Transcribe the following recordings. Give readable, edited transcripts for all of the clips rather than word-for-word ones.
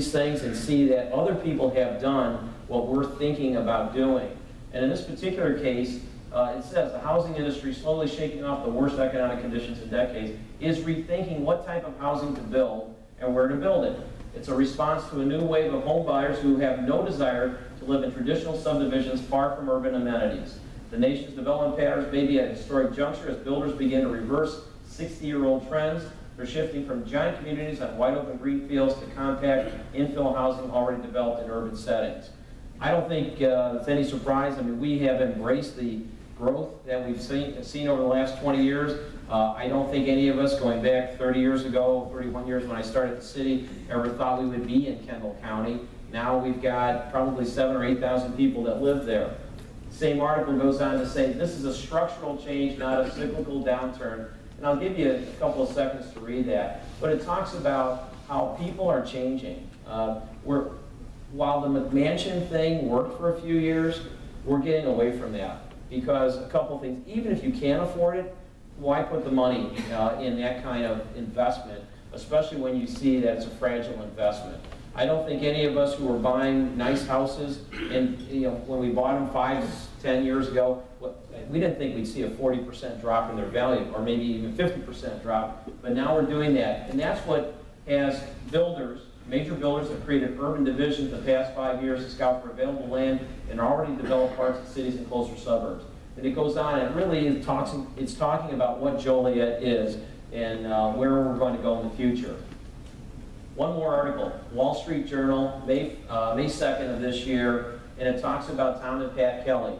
these things and see that other people have done what we're thinking about doing. And in this particular case, it says the housing industry, slowly shaking off the worst economic conditions in decades, is rethinking what type of housing to build and where to build it. It's a response to a new wave of home buyers who have no desire to live in traditional subdivisions far from urban amenities. The nation's development patterns may be at a historic juncture as builders begin to reverse 60-year-old trends. They're shifting from giant communities on wide open green fields to compact infill housing already developed in urban settings. I don't think it's any surprise. I mean, we have embraced the growth that we've seen over the last 20 years. I don't think any of us, going back 30 years ago, 31 years when I started the city, ever thought we would be in Kendall County. Now we've got probably 7,000 or 8,000 people that live there. The same article goes on to say this is a structural change, not a cyclical downturn. And I'll give you a couple of seconds to read that. But it talks about how people are changing. While the McMansion thing worked for a few years, we're getting away from that. Because a couple of things, even if you can't afford it, why put the money in that kind of investment, especially when you see that it's a fragile investment. I don't think any of us who were buying nice houses, and when we bought them 5 to 10 years ago, we didn't think we'd see a 40% drop in their value, or maybe even 50% drop, but now we're doing that. And that's what has builders, major builders have created urban divisions the past 5 years to scout for available land in already developed parts of cities and closer suburbs. And it goes on, and really it's talking about what Joliet is and where we're going to go in the future. One more article, Wall Street Journal, May 2nd of this year, and it talks about Tom and Pat Kelly.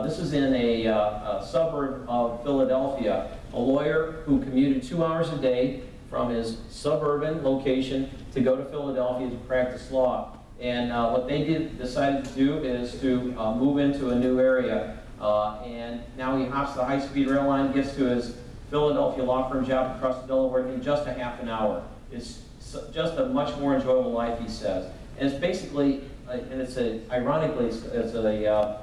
This is in a suburb of Philadelphia, a lawyer who commuted 2 hours a day from his suburban location to go to Philadelphia to practice law. And what they decided to do is to move into a new area. And now he hops the high-speed rail line, gets to his Philadelphia law firm job across the Delaware in just a half an hour. It's just a much more enjoyable life, he says. And it's basically, and ironically, it's a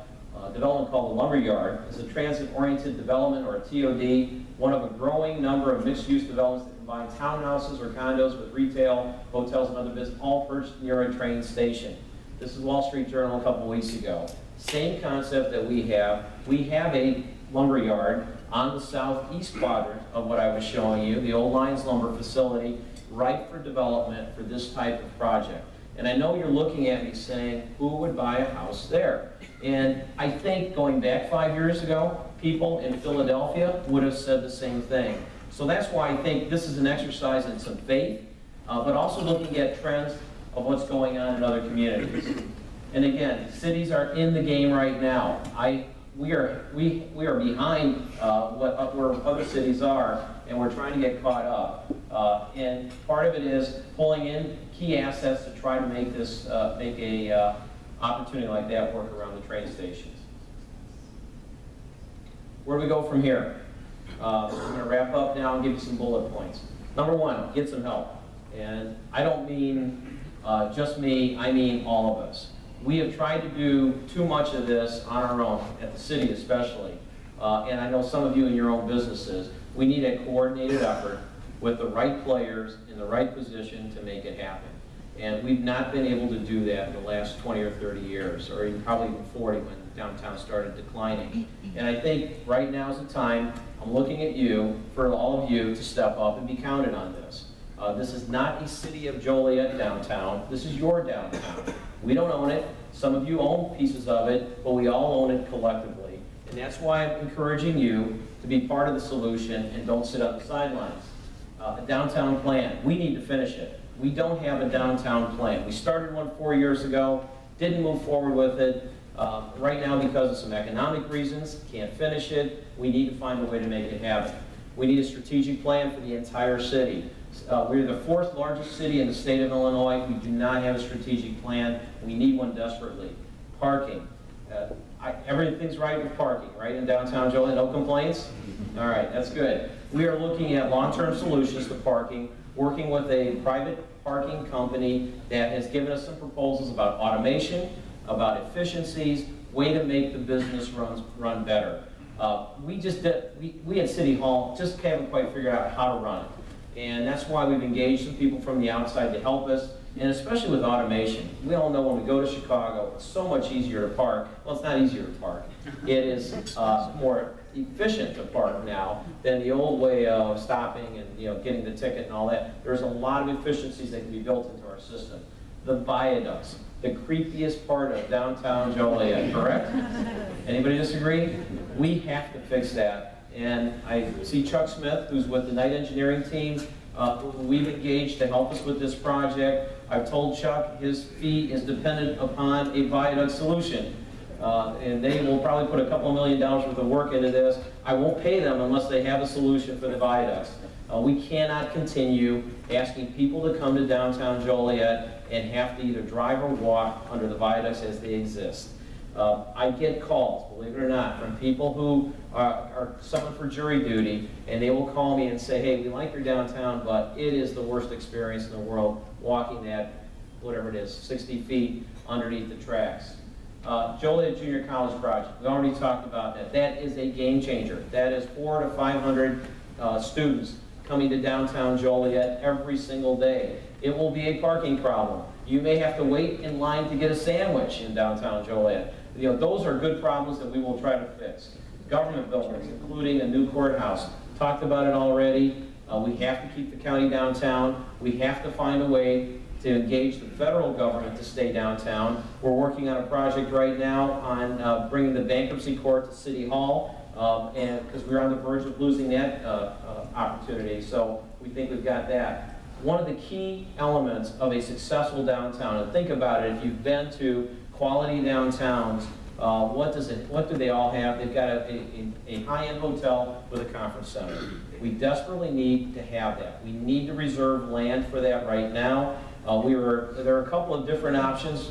development called the Lumberyard. It's a transit-oriented development, or a TOD, one of a growing number of mixed-use developments that combine townhouses or condos with retail, hotels, and other business, all perched near a train station. This is Wall Street Journal a couple weeks ago. Same concept that we have. We have a lumberyard on the southeast quadrant of what I was showing you, the old Lyons Lumber facility, ripe for development for this type of project. And I know you're looking at me saying, who would buy a house there? And I think going back 5 years ago, people in Philadelphia would have said the same thing. So that's why I think this is an exercise in some faith, but also looking at trends of what's going on in other communities. And again, cities are in the game right now. We are behind where other cities are, and we're trying to get caught up. And part of it is pulling in key assets to try to make this opportunity like that work around the train stations. Where do we go from here? I'm going to wrap up now and give you some bullet points. Number one, get some help. And I don't mean just me, I mean all of us. We have tried to do too much of this on our own, at the city especially. And I know some of you in your own businesses. We need a coordinated effort with the right players in the right position to make it happen. And we've not been able to do that in the last 20 or 30 years, or even probably even 40 when downtown started declining. And I think right now is the time, I'm looking at you, for all of you to step up and be counted on this. This is not a City of Joliet downtown. This is your downtown. We don't own it. Some of you own pieces of it, but we all own it collectively. And that's why I'm encouraging you to be part of the solution and don't sit on the sidelines. A downtown plan, we need to finish it. We don't have a downtown plan. We started one 4 years ago, didn't move forward with it. Right now, because of some economic reasons, can't finish it. We need to find a way to make it happen. We need a strategic plan for the entire city. We're the 4th largest city in the state of Illinois. We do not have a strategic plan. We need one desperately. Parking. Everything's right with parking, right, in downtown Joliet? No complaints? All right, that's good. We are looking at long-term solutions to parking, working with a private parking company that has given us some proposals about automation, about efficiencies, way to make the business run better. We at City Hall just haven't quite figured out how to run it. And that's why we've engaged some people from the outside to help us. And especially with automation, we all know when we go to Chicago, it's so much easier to park. Well, it's not easier to park. It is more efficient to park now than the old way of stopping and getting the ticket and all that. There's a lot of efficiencies that can be built into our system. The viaducts, the creepiest part of downtown Joliet, correct? Anybody disagree? We have to fix that. And I see Chuck Smith, who's with the night engineering team, who we've engaged to help us with this project. I've told Chuck his fee is dependent upon a viaduct solution. And they will probably put a couple $1 million worth of work into this. I won't pay them unless they have a solution for the viaducts. We cannot continue asking people to come to downtown Joliet and have to either drive or walk under the viaducts as they exist. I get calls, believe it or not, from people who are summoned for jury duty, and they will call me and say, hey, we like your downtown, but it is the worst experience in the world walking that, whatever it is, 60 feet underneath the tracks. Joliet Junior College project, we already talked about that. That is a game changer. That is 400 to 500 students coming to downtown Joliet every single day. It will be a parking problem. You may have to wait in line to get a sandwich in downtown Joliet. Those are good problems that we will try to fix. Government buildings, including a new courthouse. Talked about it already. We have to keep the county downtown. We have to find a way to engage the federal government to stay downtown. We're working on a project right now on bringing the bankruptcy court to City Hall, and because we're on the verge of losing that opportunity, so we think we've got that. One of the key elements of a successful downtown, and think about it, if you've been to quality downtowns, what do they all have? They've got a high-end hotel with a conference center. We desperately need to have that. We need to reserve land for that right now. There are a couple of different options,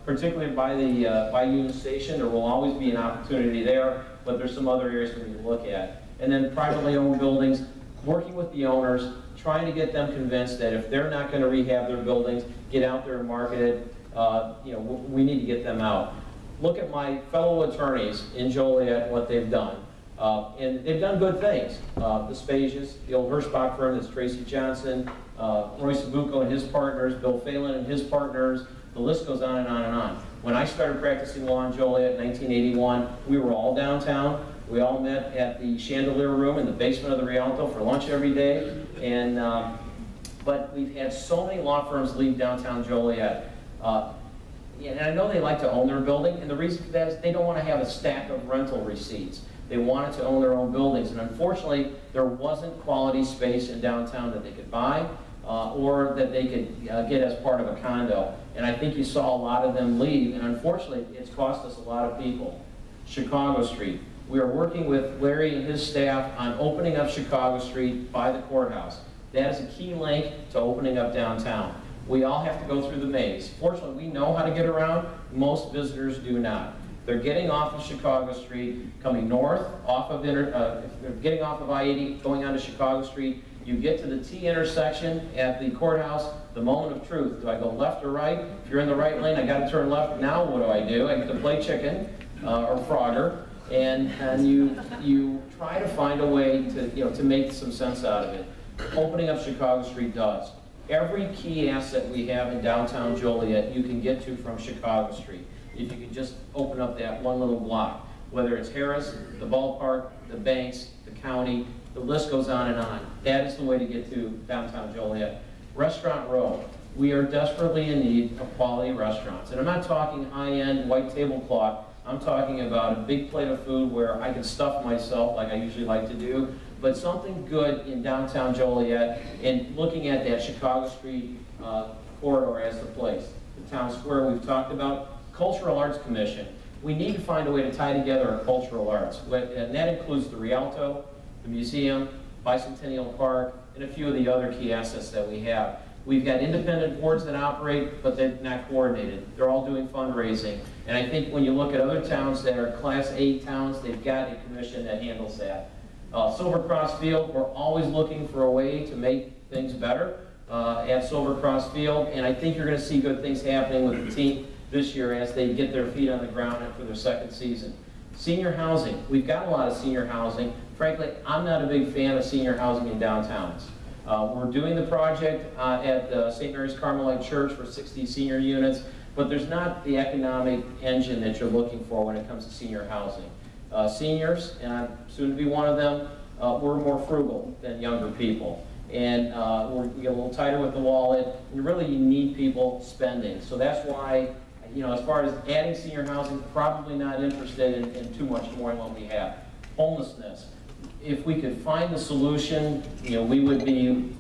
particularly by Union Station. There will always be an opportunity there, but there's some other areas we need to look at. And then privately owned buildings, working with the owners, trying to get them convinced that if they're not going to rehab their buildings, get out there and market it. We need to get them out. Look at my fellow attorneys in Joliet, what they've done. And they've done good things. The Spasias, the old Hirschbach firm, that's Tracy Johnson, Roy Sabuco and his partners, Bill Phelan and his partners, the list goes on and on and on. When I started practicing law in Joliet in 1981, we were all downtown. We all met at the Chandelier Room in the basement of the Rialto for lunch every day. And, but we've had so many law firms leave downtown Joliet. And I know they like to own their building, and the reason for that is they don't want to have a stack of rental receipts. They wanted to own their own buildings, and unfortunately, there wasn't quality space in downtown that they could buy or that they could get as part of a condo. And I think you saw a lot of them leave, and unfortunately, it's cost us a lot of people. Chicago Street. We are working with Larry and his staff on opening up Chicago Street by the courthouse. That is a key link to opening up downtown. We all have to go through the maze. Fortunately, we know how to get around. Most visitors do not. They're getting off of Chicago Street, coming north, if they're getting off of I-80, going onto Chicago Street. You get to the T intersection at the courthouse, the moment of truth. Do I go left or right? If you're in the right lane, I got to turn left. Now what do? I get to play chicken or Frogger, and you try to find a way to make some sense out of it. Opening up Chicago Street does. Every key asset we have in downtown Joliet you can get to from Chicago Street. If you can just open up that one little block, whether it's Harris, the ballpark, the banks, the county, the list goes on and on. That is the way to get to downtown Joliet. Restaurant Row. We are desperately in need of quality restaurants. And I'm not talking high-end white tablecloth. I'm talking about a big plate of food where I can stuff myself like I usually like to do, but something good in downtown Joliet, and looking at that Chicago Street corridor as the place. The town square we've talked about. Cultural Arts Commission. We need to find a way to tie together our cultural arts, and that includes the Rialto, the museum, Bicentennial Park, and a few of the other key assets that we have. We've got independent boards that operate, but they're not coordinated. They're all doing fundraising. And I think when you look at other towns that are Class A towns, they've got a commission that handles that. Silver Cross Field, we're always looking for a way to make things better at Silver Cross Field, and I think you're going to see good things happening with the team this year as they get their feet on the ground after their second season. Senior housing. We've got a lot of senior housing. Frankly, I'm not a big fan of senior housing in downtowns. We're doing the project at St. Mary's Carmelite Church for 60 senior units, but there's not the economic engine that you're looking for when it comes to senior housing. Seniors, and I'm soon to be one of them, we're more frugal than younger people. And we get a little tighter with the wallet, and really you need people spending. So that's why, as far as adding senior housing, probably not interested in too much more than what we have. Homelessness. If we could find the solution, we would be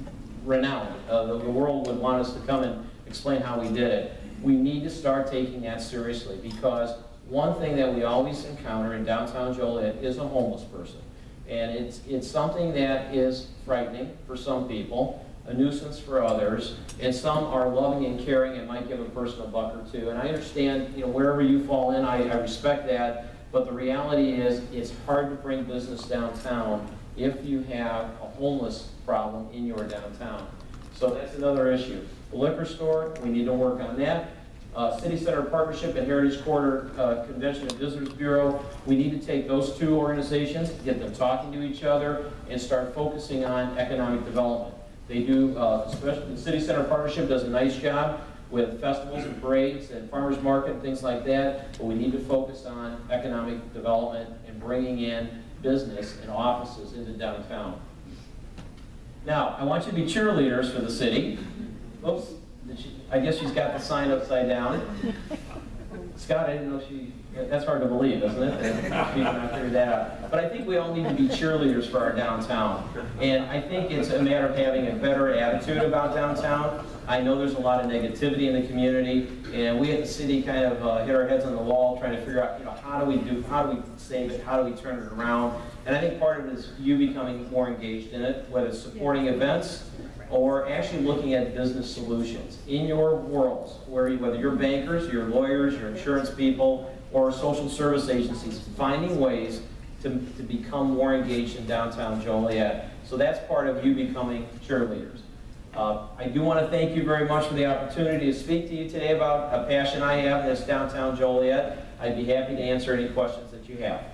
renowned. The world would want us to come and explain how we did it. We need to start taking that seriously, because one thing that we always encounter in downtown Joliet is a homeless person. And it's something that is frightening for some people, a nuisance for others, and some are loving and caring and might give a person a buck or two. And I understand, wherever you fall in, I respect that. But the reality is, it's hard to bring business downtown if you have a homeless problem in your downtown. So that's another issue. The liquor store, we need to work on that. City Center Partnership and Heritage Quarter Convention and Visitors Bureau, we need to take those two organizations, get them talking to each other, and start focusing on economic development. They do, especially the City Center Partnership does a nice job with festivals and parades and farmers market and things like that, but we need to focus on economic development and bringing in business and offices into downtown. Now, I want you to be cheerleaders for the city. Oops, I guess she's got the sign upside down. Scott, I didn't know that's hard to believe, isn't it? That she not figured that out. But I think we all need to be cheerleaders for our downtown. And I think it's a matter of having a better attitude about downtown. I know there's a lot of negativity in the community, and we at the city kind of hit our heads on the wall trying to figure out, how do we save it, how do we turn it around? And I think part of it is you becoming more engaged in it, whether it's supporting events or actually looking at business solutions in your worlds, whether you're bankers, you're lawyers, you're insurance people, or social service agencies, finding ways to become more engaged in downtown Joliet. So that's part of you becoming cheerleaders. I do want to thank you very much for the opportunity to speak to you today about a passion I have, that's downtown Joliet. I'd be happy to answer any questions that you have.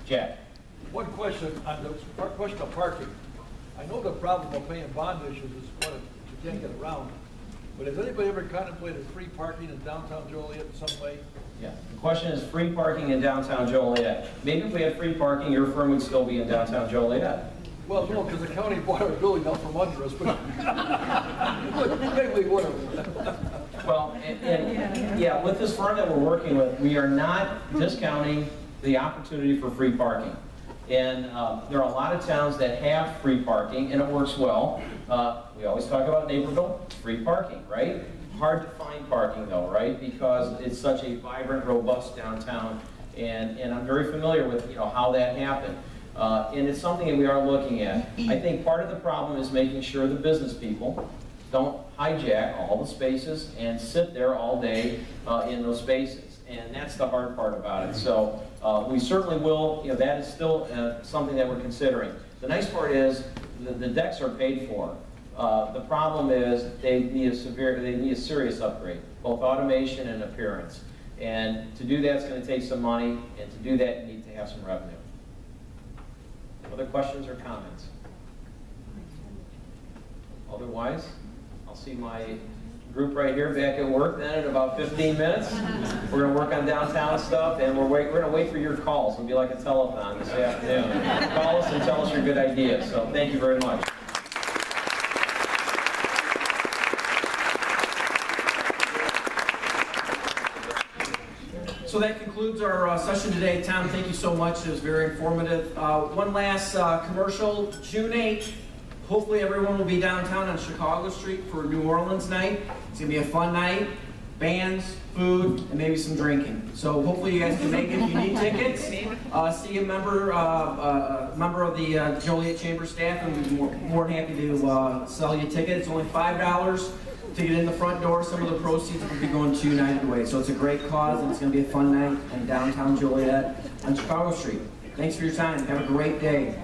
Jack. One question on the question of parking. I know the problem of paying bond issues is what you can't get around. But has anybody ever contemplated free parking in downtown Joliet in some way? Yeah, the question is free parking in downtown Joliet. Maybe if we had free parking, your firm would still be in downtown Joliet. Well, no, because the county bought our building out from under us, but maybe we would have. Well, yeah, with this firm that we're working with, we are not discounting the opportunity for free parking. And there are a lot of towns that have free parking, and it works well. We always talk about Naperville, free parking, right? Hard to find parking though, right? Because it's such a vibrant, robust downtown, and I'm very familiar with how that happened. And it's something that we are looking at. I think part of the problem is making sure the business people don't hijack all the spaces and sit there all day in those spaces. And that's the hard part about it. So we certainly will, that is still something that we're considering. The nice part is the decks are paid for. The problem is they need a serious upgrade, both automation and appearance. And to do that, it's going to take some money, and to do that, you need to have some revenue. Other questions or comments? Otherwise, I'll see my group right here back at work then in about 15 minutes. We're going to work on downtown stuff, and we're going to wait for your calls. It'll be like a telethon this afternoon. Call us and tell us your good ideas. So thank you very much. So that concludes our session today. Tom, thank you so much. It was very informative. One last commercial, June 8th. Hopefully everyone will be downtown on Chicago Street for New Orleans night. It's going to be a fun night. Bands, food, and maybe some drinking. So hopefully you guys can make it. If you need tickets, see a member of the Joliet Chamber staff, and we'd be more than happy to sell you a ticket. It's only $5 to get in the front door. Some of the proceeds will be going to United Way. So it's a great cause, and it's going to be a fun night in downtown Joliet on Chicago Street. Thanks for your time. Have a great day.